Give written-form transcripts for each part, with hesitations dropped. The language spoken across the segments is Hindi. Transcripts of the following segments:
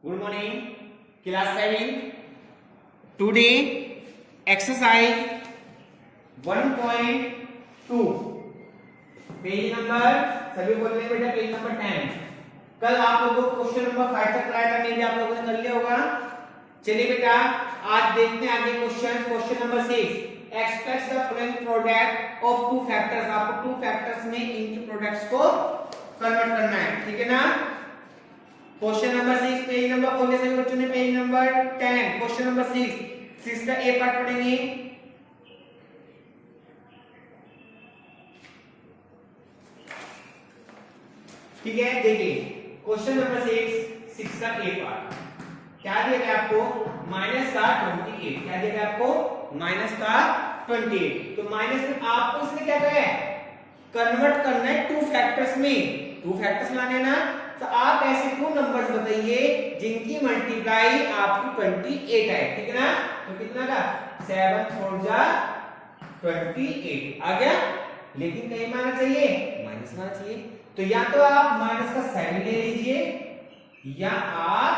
Good morning, class 7. Today, exercise 1.2. Page number सभी बोल रहे हैं बेटा, पेज नंबर 10. कल आप लोगों को क्वेश्चन नंबर 5 तक कराया था, मे भी आप लोगों ने कर लिया होगा. चलिए बेटा, आज देखते हैं आगे question number 6. Express the following product of two factors. आपको टू फैक्टर्स में इनके प्रोडक्ट्स को कन्वर्ट करना है, ठीक है ना. क्वेश्चन नंबर 6, पेज नंबर बोलने से बच्चों ने पेज नंबर 10, क्वेश्चन नंबर 6 का ए पार्ट पढ़ेंगे. ठीक है, देखिए क्वेश्चन नंबर 6 का ए पार्ट क्या दिया गया आपको, माइनस का 28. क्या दिया गया आपको, माइनस का 28. तो माइनस में आपको इसमें क्या कहा है, कन्वर्ट करना है टू फैक्टर्स में. टू फैक्टर्स लाने ना, तो आप ऐसे टू नंबर्स बताइए जिनकी मल्टीप्लाई आपकी 28 है, ठीक है ना. तो कितना का 7 4 जा 28 आ गया. लेकिन कहीं माना चाहिए, माइनस माना चाहिए. तो या तो आप माइनस का 7 ले लीजिए या आप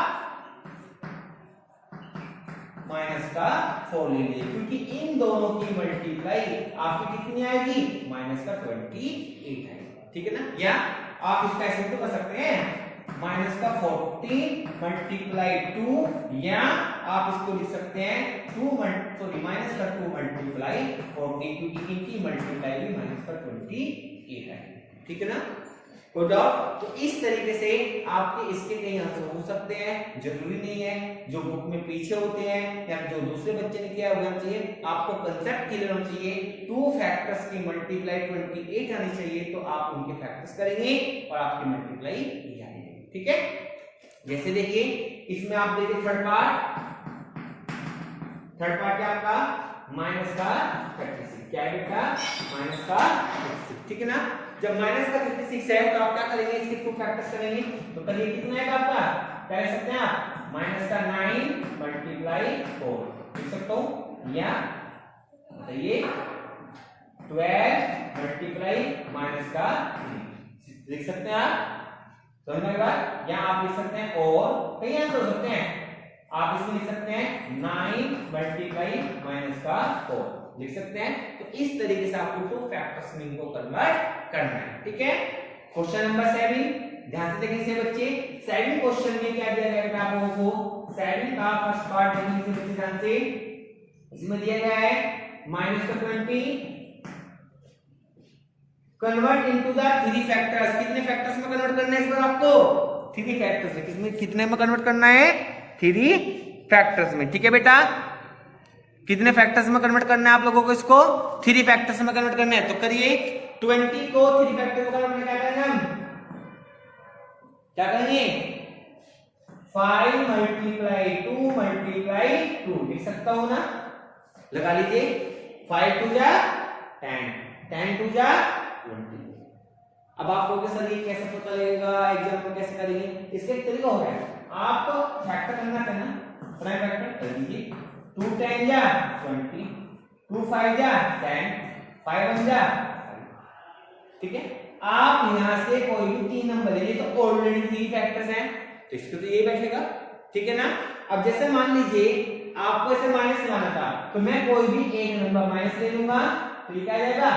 माइनस का 4 ले लीजिए, क्योंकि इन दोनों की मल्टीप्लाई आपकी कितनी आएगी, माइनस का 28 आएगी, ठीक है ना. या आप इसका ऐसे तो कर सकते हैं, माइनस का 14 मल्टीप्लाई 2, या आप इसको लिख सकते हैं माइनस का 2 मल्टीप्लाई 14, क्योंकि इनकी मल्टीप्लाई भी माइनस का 28 आएगी, ठीक है ना. कोई डाउट? तो इस तरीके से आपके इसके कई आंसर हो सकते हैं, जरूरी नहीं है जो बुक में पीछे होते हैं या जो दूसरे बच्चे ने किया होना चाहिए. आपको कंसेप्ट क्लियर होना चाहिए. टू फैक्टर्स की मल्टीप्लाई 28 आनी चाहिए, तो आप उनके फैक्टर्स करेंगे और आपकी मल्टीप्लाई ये आएगी, ठीक है. जैसे देखिए इसमें आप देखिए थर्ड पार्ट क्या आपका, माइनस का 36. क्या है बेटा, माइनस का 36, ठीक है ना. जब माइनस का 56 है तो आप क्या करेंगे, इसके टू फैक्टर्स करेंगे. तो करिए कितना है आपका, क्या कह सकते हैं आप, माइनस का 9 मल्टीप्लाई 4 लिख सकता हूं, या बताइए 12 मल्टीप्लाई माइनस का 3 लिख सकते हैं आप. समझ में आया. या आप लिख सकते हैं, और कई आंसर हो सकते हैं. आप इसमें लिख सकते हैं 9 मल्टीप्लाई माइनस का 4 लिख सकते हैं. तो इस तरीके से आपको टू फैक्टर्स में इनको कन्वर्ट करना है, ठीक है. क्वेश्चन नंबर 7, ध्यान से देखिए से बच्चे. 7 क्वेश्चन में क्या दिया गया है आप लोगों को, 7 का फर्स्ट पार्ट देखिए से बच्चे ध्यान से. इसमें दिया गया है माइनस का 20 convert into the three factors. कितने फैक्टर्स में कन्वर्ट करना है इस बार आपको, थ्री फैक्टर्स में. किसमें, कितने में कन्वर्ट करना है, थ्री फैक्टर्स में, ठीक है बेटा. कितने फैक्टर्स में कन्वर्ट करना है आप लोगों को, इसको थ्री फैक्टर्स में कन्वर्ट करना है. तो करिए 20 को थ्री फैक्टर में कन्वर्ट करना, क्या करेंगे हम, क्या करेंगे, 5 मल्टीप्लाई 2 मल्टीप्लाई 2 लिख सकता हूं ना. लगा लीजिए, 5 2 जा 10, 10 2 जा 20. अब आप लोगों के सर ये कैसे पता लगेगा, एग्जाम में कैसे करेंगे, इसका एक तरीका हो गया. आप फैक्टर करना है ना, प्राइम फैक्टर कर लीजिए. 2 10 जा 20, 2 5 जा 10, 5 1 जा 5, ठीक है. आप यहां से कोई भी तीन नंबर ले लीजिए, तो ऑलरेडी थ्री फैक्टर्स हैं, तो इसको तो ये बैठेगा, ठीक है ना. अब जैसे मान लीजिए आपको इसे माइनस लाना था, तो मैं कोई भी एक नंबर माइनस ले लूंगा, तो ये क्या आ जाएगा,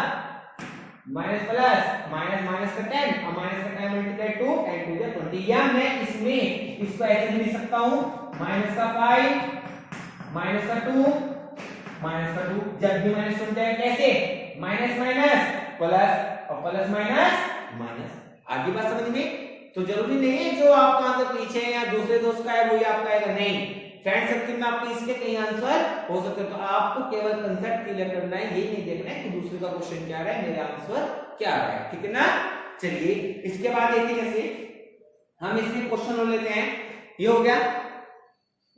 माइनस प्लस माइनस माइनस का 10 और माइनस का 10 मल्टीप्लाई 2 10 2 जा 20. या मैं इसमें इसको ऐसे भी लिख सकता हूं, माइनस का 5 माइनस का 2 माइनस का 2. जब भी माइनस हो जाए कैसे, माइनस माइनस प्लस और प्लस माइनस माइनस. आगे बात समझ में. तो जरूरी नहीं है जो आपका आंसर पीछे है या दूसरे दोस्त का है वही आपका आएगा, नहीं. फ्रेंड सर्किल में आपके इसके कई आंसर हो सकते हैं. तो आपको केवल कंसेप्ट क्लियर करना है, ये नहीं देखना है कि दूसरे का क्वेश्चन क्या आ रहा है, मेरा आंसर क्या आ रहा है, ठीक है ना. चलिए इसके बाद देखिए, जैसे हम इसमें क्वेश्चन ले लेते हैं. ये हो गया,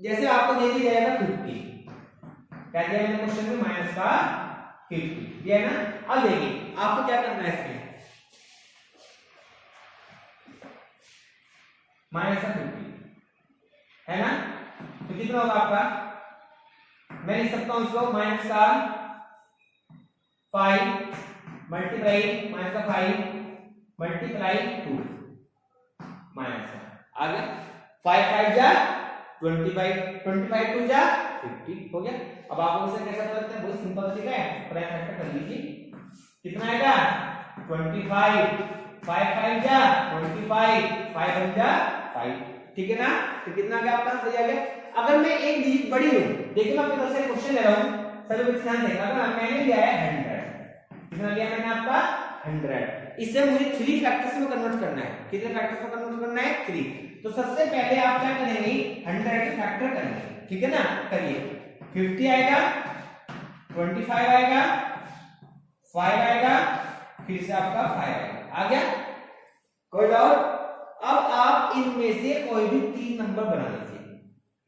जैसे आपको दे दिया जाएगा 50, क्या दिया मैंने क्वेश्चन में, माइनस का 50 दिया है ना. अब देखिए आपको क्या करना है, इसमें माइनस का 50 है ना. तो कितना होगा आपका, मैं लिख सकता हूं इसको माइनस का 5 मल्टीप्लाई माइनस का 5 मल्टीप्लाई 2 माइनस आ गया 5 5 जा 25, 25 2 जा 50 हो गया। अब आप इसे कैसे करते हैं, बहुत सिंपल तरीका है, प्राइम फैक्टर कर लीजिए। कितना आएगा 25, 5 5 जा 25, 5 1 जा 5, ठीक है ना। तो कितना क्या आपका आंसर आ गया। अगर मैं एक डिजिट बड़ी लूं, देखिए मैं आपके तरफ से क्वेश्चन ले रहा हूं, सभी बच्चे ध्यान देना। अगर मैंने लिया है 100, कितना लिया मैंने आपका 100, इसे मुझे 3 फैक्टर्स में कन्वर्ट करना है। कितने फैक्टर्स में कन्वर्ट करना है 3। तो सबसे पहले आप क्या करेंगे 100 के फैक्टर करेंगे, ठीक है ना। करिए 50 आएगा, 25 आएगा, 5 आएगा, फिर से आपका 5 आएगा। आ गया, कोई डाउट। अब आप इनमें से कोई भी 3 नंबर बना लीजिए,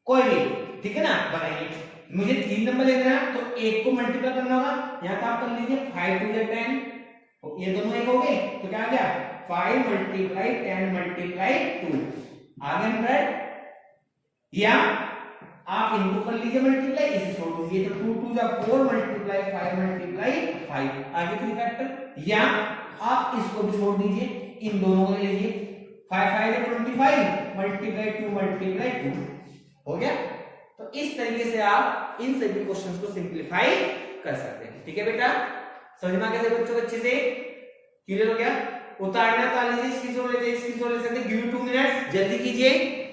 कोई भी, ठीक है ना, बनाइए। मुझे 3 नंबर लेना है तो एक को मल्टीप्लाई करना होगा, यहां तो आप कर लीजिए 5 2 10, ये दोनों एक हो गए, तो क्या आ गया 5 मल्टीप्लाई 10 मल्टीप्लाई 2 आ गया 100। या आप इनको कर लीजिए मल्टीप्लाई, इसे छोड़ दीजिए तो 2 2 जा 4 मल्टीप्लाई 5 मल्टीप्लाई 5 आगे 3 फैक्टर। या आप इसको भी छोड़ दीजिए, इन दोनों को ले लीजिए 5 5 25 मल्टीप्लाई 2 मल्टीप्लाई 2 हो गया। तो इस तरीके से आप इन सभी क्वेश्चंस को सिंपलीफाई कर सकते हैं, ठीक है बेटा। समझ में आ गया बच्चों को अच्छे से, क्लियर हो गया। उतारना उतार लीजिए, इसकी जोड़ लीजिए, इसकी जोड़ ले सकते, गिव यू 2 मिनट्स, जल्दी कीजिए।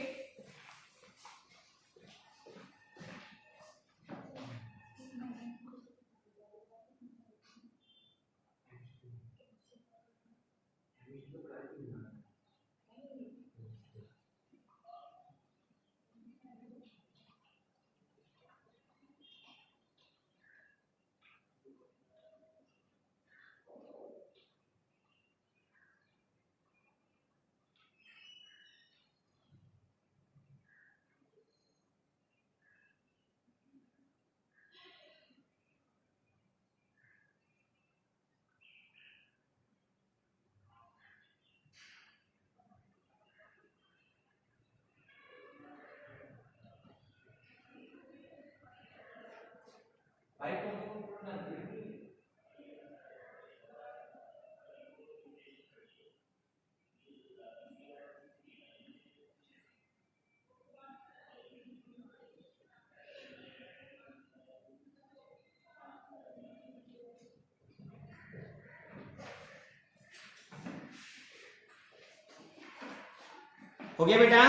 हो गया बेटा,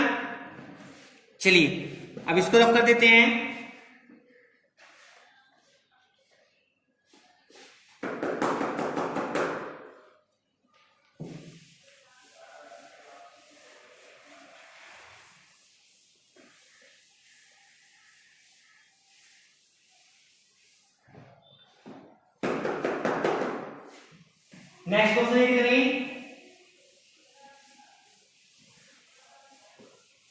चलिए अब इसको रफ कर देते हैं। नेक्स्ट क्वेश्चन करें।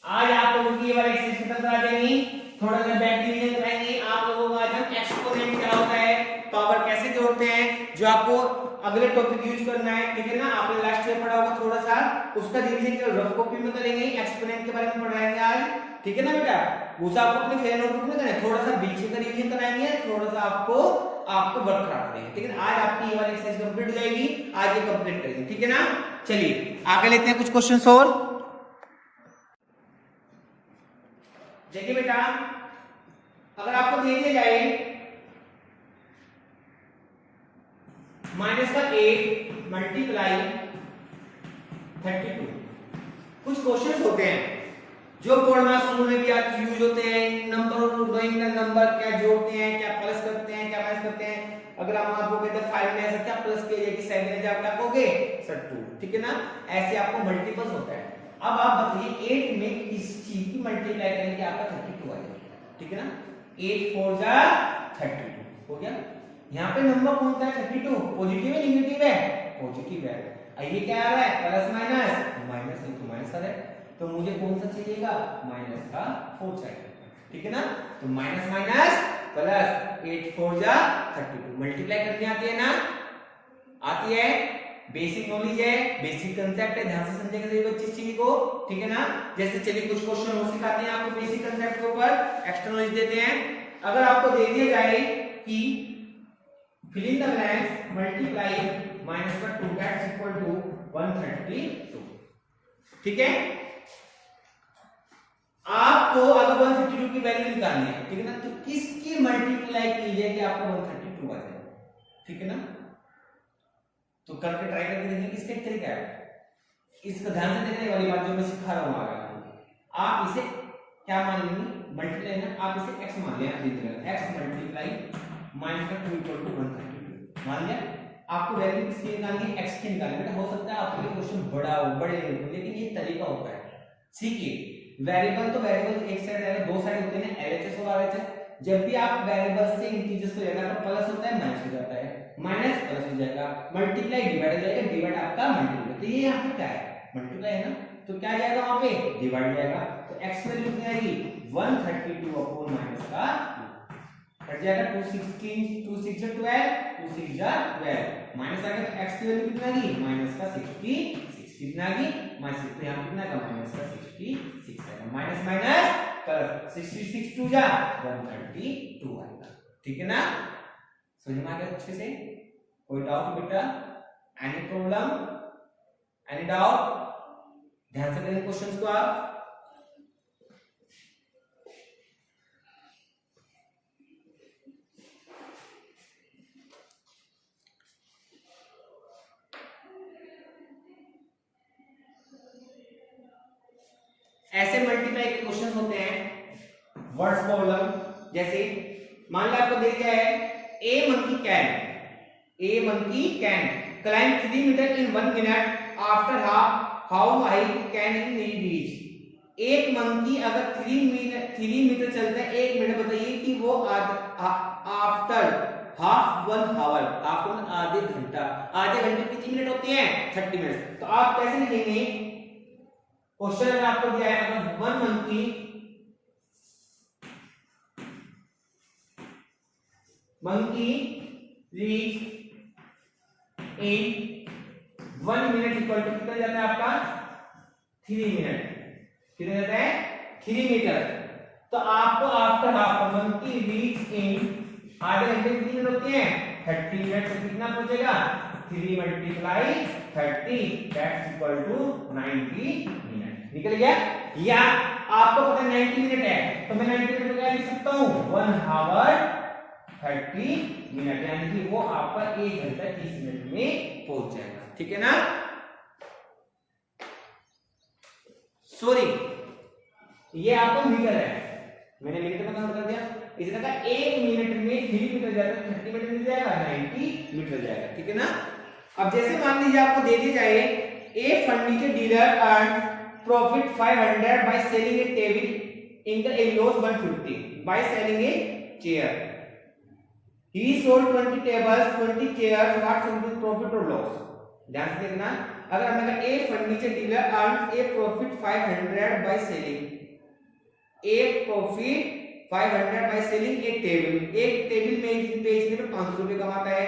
आज आप लोगों की ये वाली एक्सरसाइज खत्म करा देंगे, थोड़ा सा बैक डिवीजन कराएंगे आप लोगों को। आज हम एक्सपोनेंट क्या होता है, पावर कैसे जोड़ते हैं, जो आपको अगले टॉपिक यूज करना है, ठीक है ना। आपने लास्ट ईयर पढ़ा होगा थोड़ा सा, उसका रिवीजन के रफ कॉपी में करेंगे, एक्सपोनेंट के बारे में पढ़ाएंगे आज, ठीक है ना बेटा। उसे आपको अपने फेयर नोटबुक में करना है, थोड़ा सा बीच का रिवीजन कराएंगे, थोड़ा सा आपको वर्क करा देंगे, ठीक है। आज आपकी ये वाली एक्सरसाइज कंप्लीट हो जाएगी, आज ये कंप्लीट करेंगे, ठीक है ना। चलिए आगे लेते हैं कुछ क्वेश्चंस और। देखिए बेटा, अगर आपको दे दिया जाए माइनस का 8 मल्टीप्लाई 32, कुछ क्वेश्चंस होते हैं जो बोर्ड में स्कूल में भी आज यूज होते हैं। नंबर ड्राइंग का नंबर क्या जोड़ते हैं, क्या प्लस करते हैं, क्या माइनस करते हैं। अगर हम आपको कहते हैं 5 में ऐसा क्या प्लस किया जाए कि 7 में आप क्या कहोगे 32, ठीक है ना। ऐसे आपको मल्टीपल्स होता है। अब आप बताइए 8 में इस चीज की मल्टीप्लाई करेंगे आपका 32 आ जाएगा, ठीक है ना। 8 4 जा 32 हो गया। यहाँ पे नंबर कौन सा है 32, पॉजिटिव है नेगेटिव है, पॉजिटिव है। ये क्या आ रहा है प्लस माइनस, माइनस है तो माइनस आ रहा है, तो मुझे कौन सा चाहिएगा माइनस का 4 चाहिए, ठीक है ना। तो माइनस माइनस प्लस 8 4 जा 32 मल्टीप्लाई करनी आती है ना, आती है। बेसिक नॉलेज है, बेसिक कांसेप्ट है, ध्यान से समझेंगे सभी बच्चे इस चीज को, ठीक है ना। जैसे चलिए कुछ क्वेश्चन और सिखाते हैं आपको बेसिक कांसेप्ट के ऊपर, एक्स्ट्रा नॉलेज देते हैं। अगर आपको दे दिया जाए कि fill in the blanks multiply minus का 2 दैट्स इक्वल टू 132, ठीक है। की वैल्यू निकालनी है, ठीक है ना। तो किसकी मल्टीप्लाई कीजिए कि आपको 132 आ जाए, ठीक है ना। तो करके ट्राई करके देखिए इसका एक तरीका है, इसका ध्यान से देखने वाली बात जो मैं सिखा रहा हूँ आगे। आप इसे क्या मान लेंगे, मल्टीप्लाई ना, आप इसे x मान लिया, x मल्टीप्लाई माइनस का 2 इक्वल टू 132 मान लिया। आपको वैल्यू किसकी निकालनी है, x की निकालनी है। हो सकता है आपके लिए क्वेश्चन बड़ा हो, बड़े हो, लेकिन ये तरीका होता है, सीखिए। वेरिएबल तो वेरिएबल एक साइड रहेगा, दो साइड होते हैं एलएचएस और आरएचएस। जब भी आप वेरिएबल से इंटीजर्स को जाएगा तो प्लस होता है माइनस हो जाता है, माइनस प्लस हो जाएगा, मल्टीप्लाई डिवाइड हो जाएगा, डिवाइड आपका मल्टीप्लाई। तो ये यहाँ पे क्या है, मल्टीप्लाई है ना, तो क्या जाएगा वहां पे डिवाइड जाएगा। तो x वैल्यू कितनी आएगी 132 अपॉन माइनस का कट जाएगा 216 2 6 12 2 6 12 माइनस आ गया। तो x की वैल्यू कितना आएगी माइनस का 66 कितना आएगी माइनस, तो यहां कितना का माइनस का 66 आएगा, माइनस माइनस प्लस 66 2 जा 132 आएगा, ठीक है ना। समझ में आ गया अच्छे से, कोई डाउट बेटा, एनी प्रॉब्लम, एनी डाउट, ध्यान से करें क्वेश्चंस को आप। ऐसे मल्टीप्लाई के क्वेश्चन होते हैं वर्ड्स प्रॉब्लम, जैसे मान लो आपको दिया गया है a monkey can climb 3 metre in 1 minute after how high can he reach. एक मंकी अगर 3 मीटर चलता है 1 मिनट, बताइए कि वो आफ्टर हाफ 1 आवर, आफ्टर आधे घंटा, आधे घंटे कितने मिनट होते हैं 30 मिनट। तो आप कैसे लिखेंगे, क्वेश्चन अगर आपको दिया है अगर one monkey reach in 1 minute equal to कितना जाता है आपका 3 मिनट, कितना जाता है 3 मीटर। तो आपको आफ्टर हाफ मंकी रीच इन आधे घंटे में कितने मिनट होते हैं 30 मिनट, तो कितना पहुंचेगा 3 multiply 30 that's equal to 90 minute, निकल गया। या आपको पता है 90 मिनट है, तो मैं 90 मिनट को क्या लिख सकता हूं 1 आवर 30 मिनट, यानी कि वो आपका 1 घंटा 30 मिनट में पहुंच जाएगा, ठीक है ना। सॉरी ये आपका मीटर है, मैंने मीटर में कन्वर्ट कर दिया। इसी तरह 1 मिनट में 3 मीटर जाएगा, 30 मिनट मिल जाएगा 90 मीटर जाएगा, ठीक है ना। अब जैसे मान लीजिए आपको दे दी जाए a furniture dealer earn profit 500 by selling a table income a loss 150 by selling a chair. He sold 20 tables 20 chairs, what will be profit और लॉस। ध्यान से देखना, अगर हमने कहा a furniture dealer earn a profit 500 by selling a profit 500 by selling a table, एक टेबल में बेचने पे 500 रुपए कमाता है,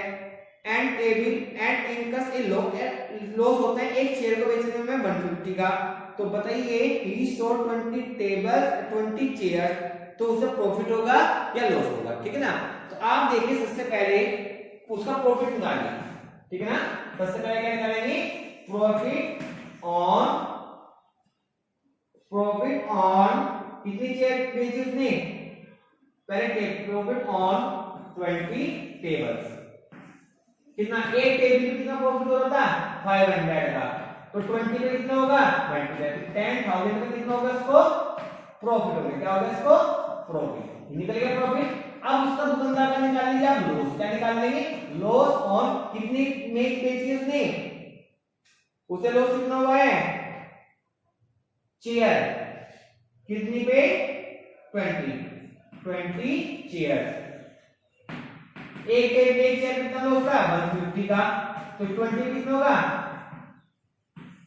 and table and income a loss होता है एक चेयर को बेचने में 150 का। तो बताइए ही सोल्ड 20 टेबल्स 20 चेयर्स, तो उससे प्रॉफिट होगा या लॉस होगा, ठीक है ना। तो आप देखिए सबसे पहले उसका प्रॉफिट निकालिए, ठीक है ना। सबसे पहले क्या निकालेंगे प्रॉफिट ऑन कितनी चेयर बेची उसने, पहले प्रॉफिट ऑन 20 टेबल्स, कितना एक टेबल में कितना प्रॉफिट हो रहा था 500 का, तो 20 में कितना होगा मल्टीप्लाई 10,000 में कितना होगा इसको प्रॉफिट होगा, क्या होगा इसको प्रॉफिट, निकल गया प्रॉफिट। अब उसका दुकानदार का निकाल लीजिए आप लॉस, क्या निकाल लेंगे लॉस ऑन कितनी मेज बेची उसने, उसे लॉस कितना हुआ है चेयर, कितनी पे 20 चेयर्स, एक चेयर कितना लॉस का 150 का, तो 20 कितना होगा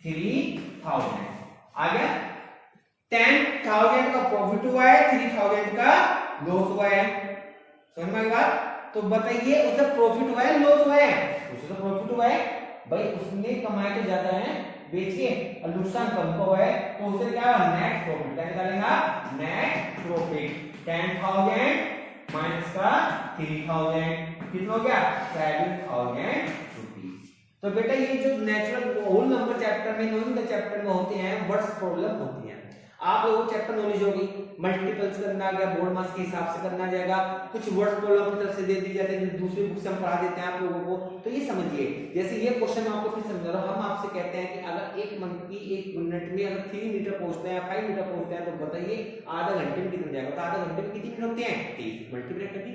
3000 आ गया। 10,000 का प्रॉफिट हुआ है, 3,000 का लॉस हुआ है, समझ में आई बात। तो बताइए उसे प्रॉफिट हुआ है लॉस हुआ है, उसे तो प्रॉफिट हुआ है भाई, उसने कमाई तो ज्यादा है बेचिए और नुकसान कम को है, तो उसे क्या नेट प्रॉफिट, क्या निकालेंगे नेट प्रॉफिट 10,000 माइनस का 3,000 कितना हो गया 7,000 रुपीस। तो बेटा ये जो नेचुरल होल नंबर चैप्टर में चैप्टर में होते हैं वर्ड्स प्रॉब्लम होती है। आप लोगों को चैप्टर नॉलेज होगी, मल्टीपल्स करना आ गया, बोर्ड मास के हिसाब से करना जाएगा, कुछ वर्ड प्रॉब्लम की तरफ से दे दी जाती है, दूसरी बुक से हम पढ़ा देते हैं आप लोगों को। तो ये समझिए, जैसे ये क्वेश्चन मैं आपको फिर समझा रहा हूं, हम आपसे कहते हैं कि अगर एक मंकी 1 मिनट में अगर 3 मीटर पहुंचते हैं, 5 मीटर पहुंचते हैं, तो बताइए आधा घंटे में कितना जाएगा? तो आधा घंटे में कितने मिनट होते हैं? 30। मल्टीप्लाई कर दी।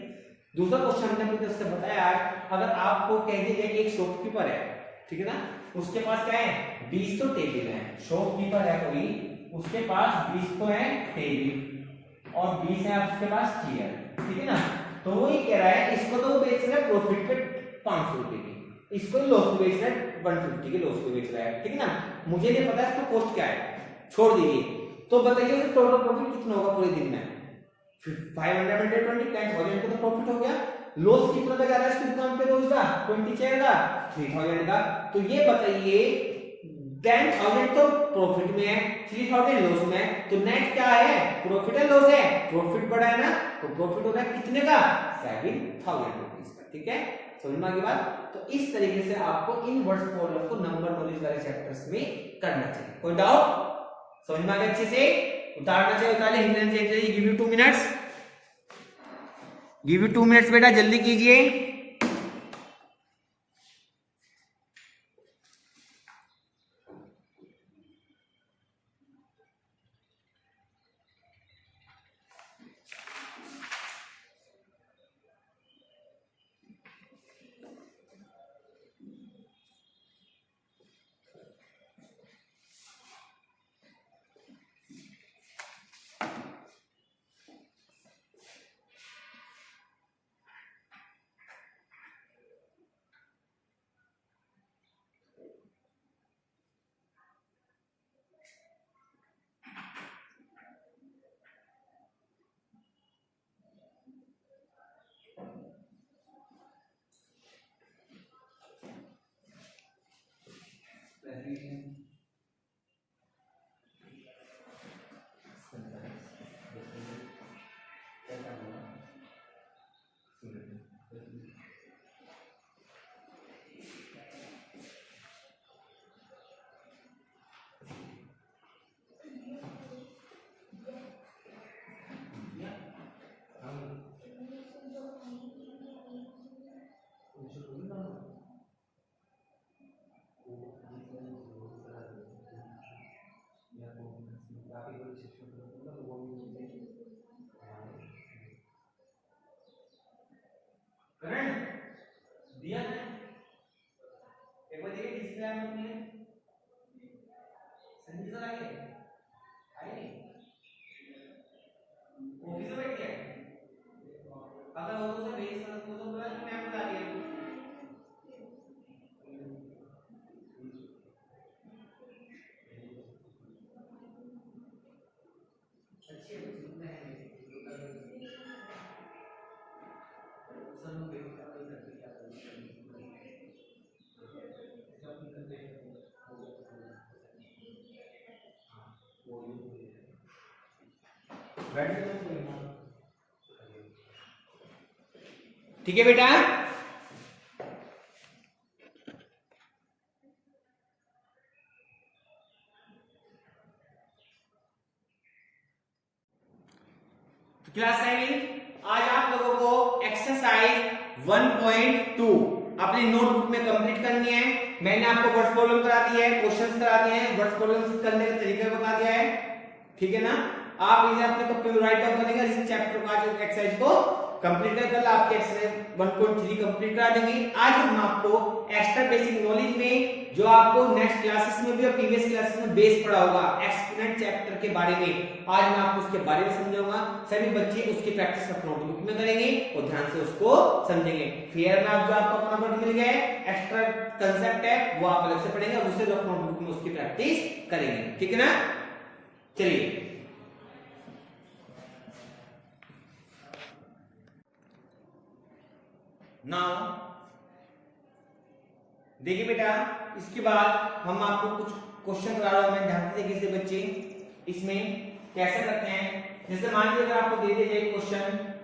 दूसरा क्वेश्चन हमने अपनी तरफ से बताया, अगर आपको कह दिया जाए कि एक शॉपकीपर है, ठीक है ना, उसके पास क्या है? 20 तो टेबल है, शॉपकीपर है कोई, उसके पास 20 तो है टेबल और 20 है उसके पास चेयर, ठीक है ना। तो वो ये कह रहा है, इसको तो वो बेच रहा है प्रॉफिट पे 500 रुपए की, इसको लॉस पे बेच रहा है 150 के लॉस पे बेच रहा है, ठीक है ना। मुझे नहीं पता इसका कॉस्ट क्या है, छोड़ दीजिए। तो बताइए टोटल प्रॉफिट कितना होगा पूरे दिन में? 500 × 20 10,000 का तो प्रॉफिट हो गया। लॉस कितना का जा रहा है इसकी दुकान पे रोज का? 20 चेयर का 3000 का। तो ये बताइए 10,000 तो प्रॉफिट में है, 3,000 लॉस में है, तो नेट क्या है? प्रॉफिट है लॉस है? प्रॉफिट बढ़ा है ना, तो प्रॉफिट हो रहा है कितने का? 7,000 रुपीस का, ठीक है। समझ में आ गई बात? तो इस तरीके से आपको इनवर्स प्रॉब्लम को नंबर नॉलेज वाले चैप्टर्स में करना चाहिए। कोई डाउट? समझ में आ गया? अच्छे से उतारना चाहिए, उतार ले। Give you 2 minutes, give you 2 minutes बेटा, जल्दी कीजिए। दिया है एक बार देखिए डिस्प्ले में नहीं है, संजीव सर आए आए ऑफिस में बैठ गए। अगर वो तो भेज सर को तो बोला कि मैं बुला दिया। अच्छे सुनते हैं सर लोग देखो क्या करते हैं, क्या करते हैं ठीक है बेटा। क्लास 7 आज आप लोगों को एक्सरसाइज 1.2 अपनी नोटबुक में कंप्लीट करनी है। मैंने आपको वर्ड प्रॉब्लम करा दी है, क्वेश्चंस करा दिए हैं, वर्ड प्रॉब्लम करने का तरीका बता दिया है, ठीक है ना। आप इसे अपने कॉपी में राइट डाउन करेंगे, इस चैप्टर का जो एक्सरसाइज को कंप्लीट कर कल आपके एक्सरसाइज 1.3 कंप्लीट करा देंगे। आज हम आपको एक्स्ट्रा बेसिक नॉलेज में जो आपको नेक्स्ट क्लासेस में भी और प्रीवियस क्लासेस में बेस पढ़ा होगा एक्सपोनेंट चैप्टर के बारे में, आज मैं आपको उसके बारे में समझाऊंगा। सभी बच्चे उसकी प्रैक्टिस अपने नोटबुक में करेंगे और ध्यान से उसको समझेंगे। फिर में आप जो आपको अपना वर्ड मिल गया है, एक्स्ट्रा कांसेप्ट है वो आप अलग से पढ़ेंगे और उससे जो अपने नोटबुक में उसकी प्रैक्टिस करेंगे, ठीक है ना। चलिए नाउ देखिए बेटा, इसके बाद हम आपको कुछ क्वेश्चन करा रहा हूं मैं, ध्यान से देखिए से बच्चे इसमें कैसे करते हैं। जैसे मान लीजिए अगर आपको दे दिया जाए क्वेश्चन,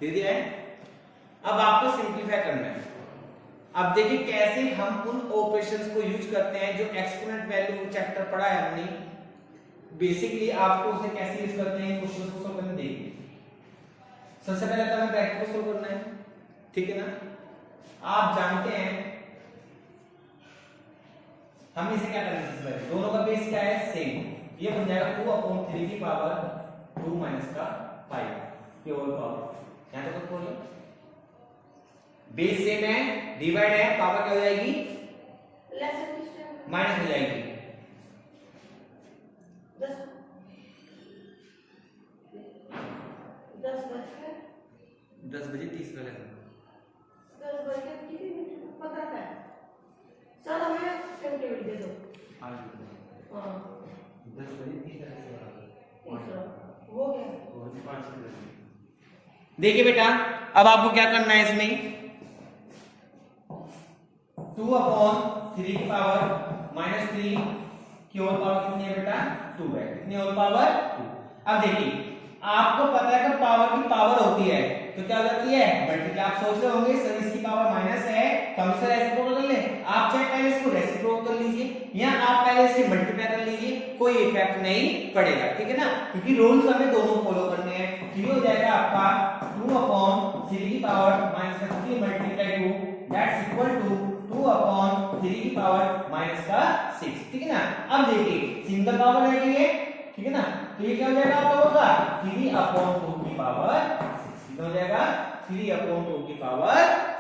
दे दिया है। अब आपको सिंप्लीफाई करना है। अब देखिए कैसे हम उन ऑपरेशंस को यूज करते हैं जो एक्सपोनेंट वैल्यू चैप्टर पढ़ा है हमने। बेसिकली आपको उसे कैसे यूज करते हैं क्वेश्चंस को सॉल्व करने देंगे। सबसे पहले तो हमें ब्रैकेट को सॉल्व करना है, ठीक है ना। आप जानते हैं हम इसे क्या करेंगे, सबसे पहले दोनों का बेस क्या है, सेम। ये बन जाएगा 2/3 की पावर 2 माइनस का 5 ये होल पावर। यहां तक खोलो, बेस सेम है, डिवाइड है, पावर क्या हो जाएगी, माइनस हो जाएगी। 10 बजे 30 मिनट 10 बजे पता है सर, हमें सेंटीमीटर दे दो। हां 10 बजे 30 हो गया। देखिए बेटा अब आपको क्या करना है इसमें, 2/3 की पावर -3 की होल पावर कितनी है बेटा, 2 है। कितनी होल पावर 2। अब देखिए आपको पता है कि पावर की पावर होती है तो क्या हो जाती है, मल्टीप्लाई। आप सोच रहे होंगे सर इसकी पावर माइनस है तो हम इसे रेसिप्रोकल कर लें। आप चाहे पहले इसको रेसिप्रोकल कर लीजिए या आप पहले इसके मल्टीप्लाई कर लीजिए, कोई इफेक्ट नहीं पड़ेगा, ठीक है ना, क्योंकि रूल्स हमें दोनों फॉलो करने हैं। तो ये हो जाएगा आपका 2/3 की power -3 multiply 2 that's equal to 2/3 की पावर -6, ठीक है ना। अब देखिए सिंगल पावर रह गई है, ठीक है ना, तो ये क्या हो जाएगा आप लोगों का 3/2 की पावर 6 हो जाएगा 3/2 की पावर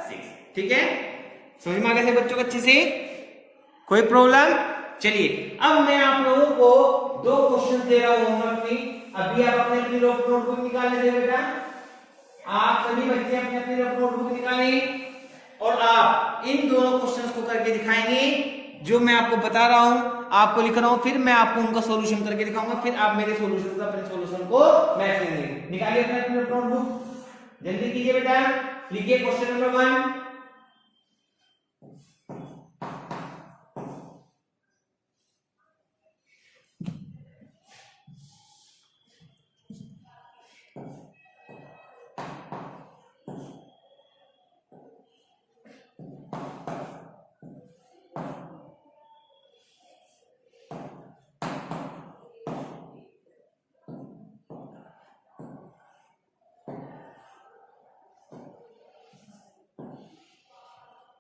6, ठीक है। समझ में आ गया बच्चों को अच्छे से, कोई प्रॉब्लम। चलिए अब मैं आप लोगों को 2 क्वेश्चन दे रहा हूं होमवर्क में। अभी आप अपने रफ नोटबुक निकाल ले बेटा, आप सभी बच्चे अपने रफ नोटबुक निकालें और आप इन दोनों क्वेश्चंस को करके दिखाएंगे जो मैं आपको बता रहा हूं, आपको लिख रहा हूं, फिर मैं आपको उनका सॉल्यूशन करके दिखाऊंगा, फिर आप मेरे सॉल्यूशन से अपने सॉल्यूशन को मैच करेंगे। निकालिए अपना नोटबुक, जल्दी कीजिए बेटा, लिखिए क्वेश्चन नंबर 1।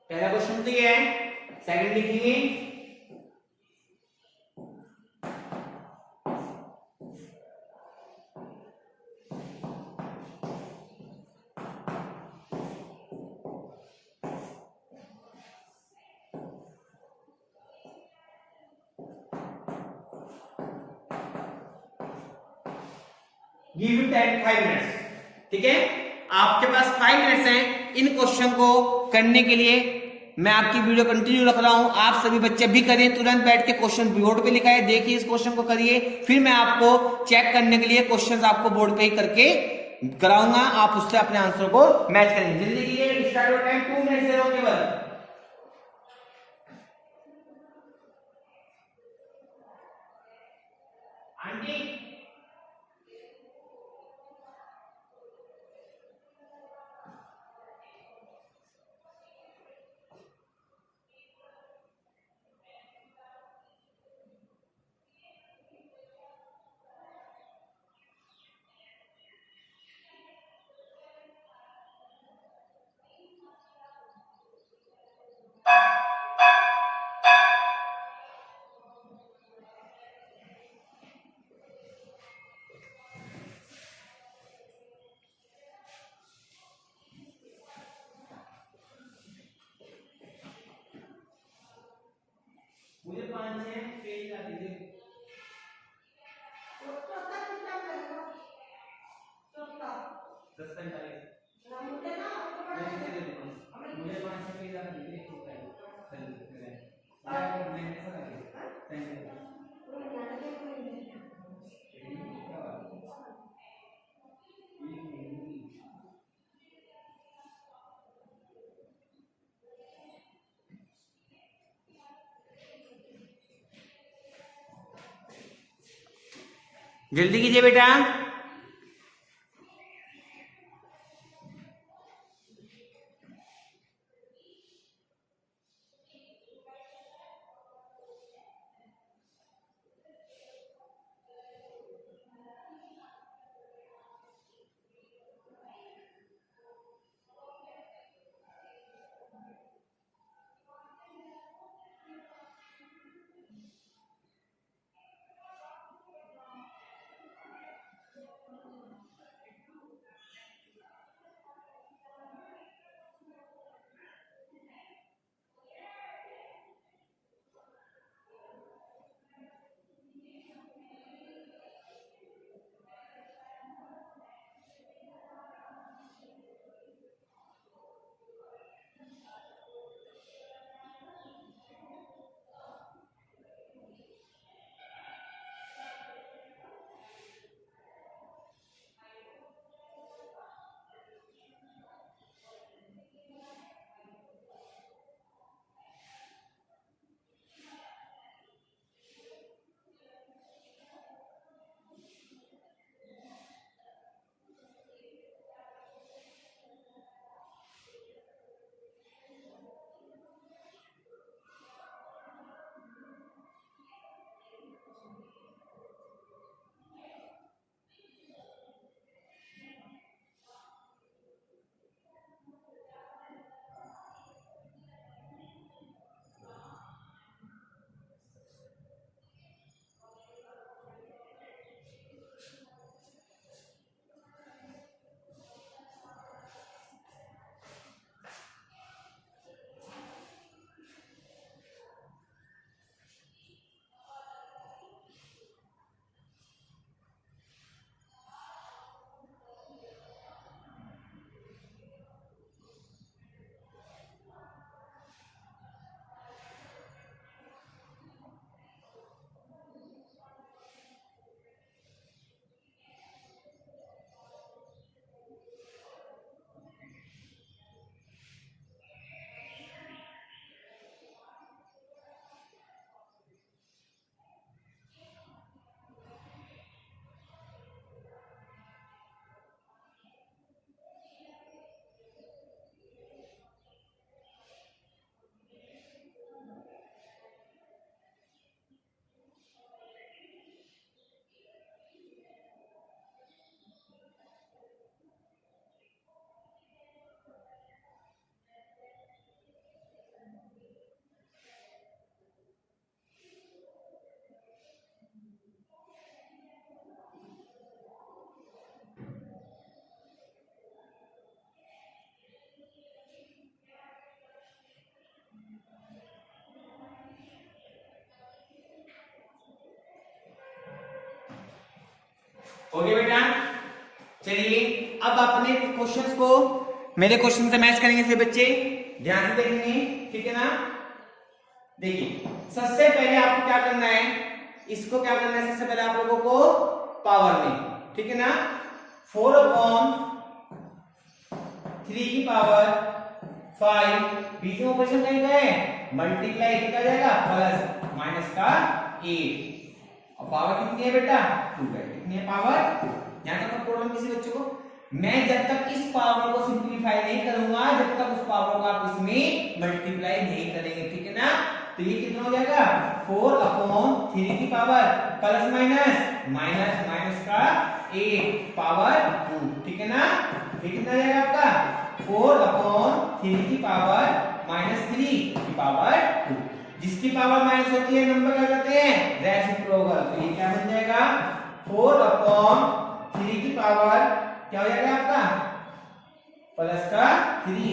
पहला क्वेश्चन तो ये है, सेकंड लिखिए गिव यू 5 मिनट्स, ठीक है। आपके पास 5 मिनट्स हैं इन क्वेश्चन को करने के लिए। मैं आपकी वीडियो कंटिन्यू रख रहा हूं, आप सभी बच्चे भी करें, तुरंत बैठ के क्वेश्चन बोर्ड पे लिखा है, देखिए इस क्वेश्चन को करिए, फिर मैं आपको चेक करने के लिए क्वेश्चंस आपको बोर्ड पे ही करके कराऊंगा, आप उससे अपने आंसर को मैच करेंगे। जल्दी कीजिए, स्टार्ट हो टाइम 2 मिनट से रो केवल। आंटी मुझे 5-6 पेज ला दीजिए। मुझे 5-6 पेज ला दीजिए। जल्दी कीजिए बेटा। ओके बेटा, चलिए अब अपने क्वेश्चंस को मेरे क्वेश्चन से मैच करेंगे से बच्चे, ध्यान से देखेंगे, ठीक है ना। देखिए सबसे पहले आपको क्या करना है, इसको क्या करना है, सबसे पहले आप लोगों को पावर में, ठीक है ना, 4/3 की पावर 5, बीच में ऑपरेशन कहीं गए मल्टीप्लाई किया जाएगा प्लस माइनस का 8, और पावर कितनी है बेटा 2 है, कितनी है पावर 2। यहां तक प्रॉब्लम किसी बच्चे को, मैं जब तक इस पावर को सिंपलीफाई नहीं करूंगा जब तक उस पावर को आप इसमें मल्टीप्लाई नहीं करेंगे, ठीक है ना। तो ये कितना हो जाएगा 4/3 की power plus minus minus minus का 8 पावर 2, ठीक है ना। ये कितना आ जाएगा आपका 4/3 की पावर -3 की पावर 2, जिसकी पावर माइनस होती है नंबर क्या कहते हैं रेसिप्रोकल। तो ये क्या बन जाएगा 4/3 की पावर क्या हो जाएगा आपका प्लस का 3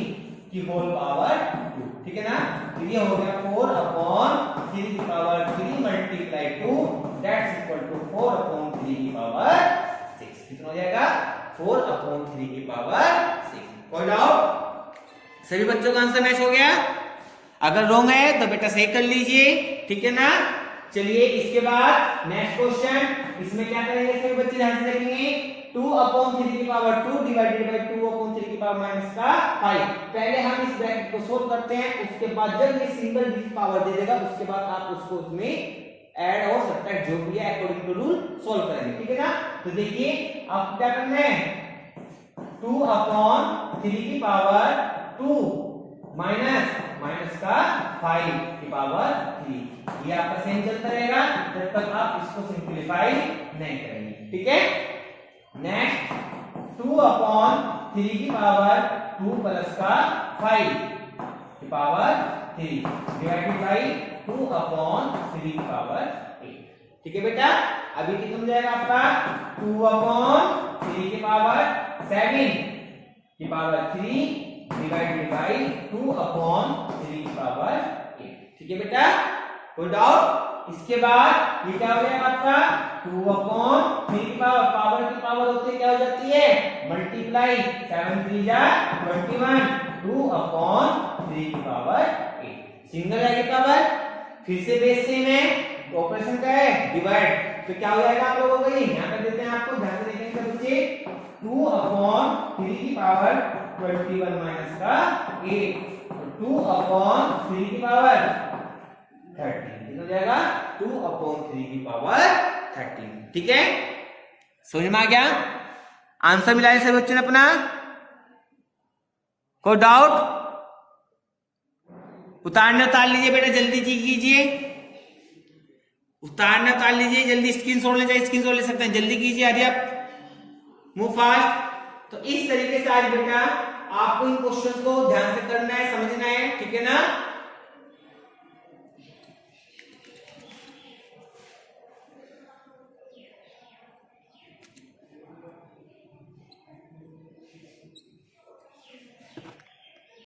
की होल पावर 2, ठीक है ना। तो ये हो गया 4/3 की power 3 multiply 2 that's equal to 4/3 की पावर 6। कितना हो जाएगा 4/3 की पावर 6। कोई डाउट? सभी बच्चों का आंसर मैच हो गया? अगर रॉन्ग है तो बेटा सही कर लीजिए, ठीक है ना। चलिए इसके बाद नेक्स्ट क्वेश्चन, इसमें क्या करेंगे सभी बच्चे ध्यान से देखेंगे, 2/3 की पावर 2 डिवाइडेड बाय 2/3 की पावर माइनस का 5। पहले हम इस ब्रैकेट को सोल्व करते हैं, उसके बाद जब ये सिंगल डिजिट पावर दे देगा उसके बाद आप उसको उसमें ऐड और सब्ट्रैक्ट जो भी है अकॉर्डिंग टू रूल सोल्व करेंगे, ठीक है ना। तो देखिए आपको क्या करना है 2/3 की पावर 2 माइनस माइनस का 5 की पावर 3, ये आपका सेम चलता रहेगा जब तक आप इसको सिंपलीफाई नहीं करेंगे, ठीक है। नेक्स्ट 2/3 की पावर 2 प्लस का 5 की पावर 3 डिवाइडेड बाई 2/3 की पावर 8, ठीक है बेटा। अभी कितना हो जाएगा आपका 2/3 की पावर 7 की पावर 3 डिवाइडेड बाई 2/3 की पावर 8, ठीक है बेटा। कोई डाउट? इसके बाद ये क्या हो जाएगा आपका 2/3 की पावर की पावर होती है क्या हो जाती है मल्टीप्लाई 7 3 जा 21 2/3 की पावर 8, सिंगल है की पावर, फिर से बेस सेम है, ऑपरेशन क्या है डिवाइड, तो क्या हो जाएगा आप लोगों को ये यहां कर देते हैं, आपको ध्यान से देखेंगे बच्चे 2/3 की पावर 21 माइनस का 8 2/3 की पावर 13, कितना हो जाएगा 2/3 की पावर 13, ठीक है। समझ में आ गया? आंसर मिला है सभी बच्चों ने अपना? कोई डाउट? उतारने उतार लीजिए बेटा, जल्दी कीजिए, उतारने उतार लीजिए जल्दी, स्क्रीनशॉट ले जाए, स्क्रीनशॉट ले सकते हैं, जल्दी कीजिए, यदि आप मूव फास्ट। तो इस तरीके से आज बेटा आपको इन क्वेश्चंस को ध्यान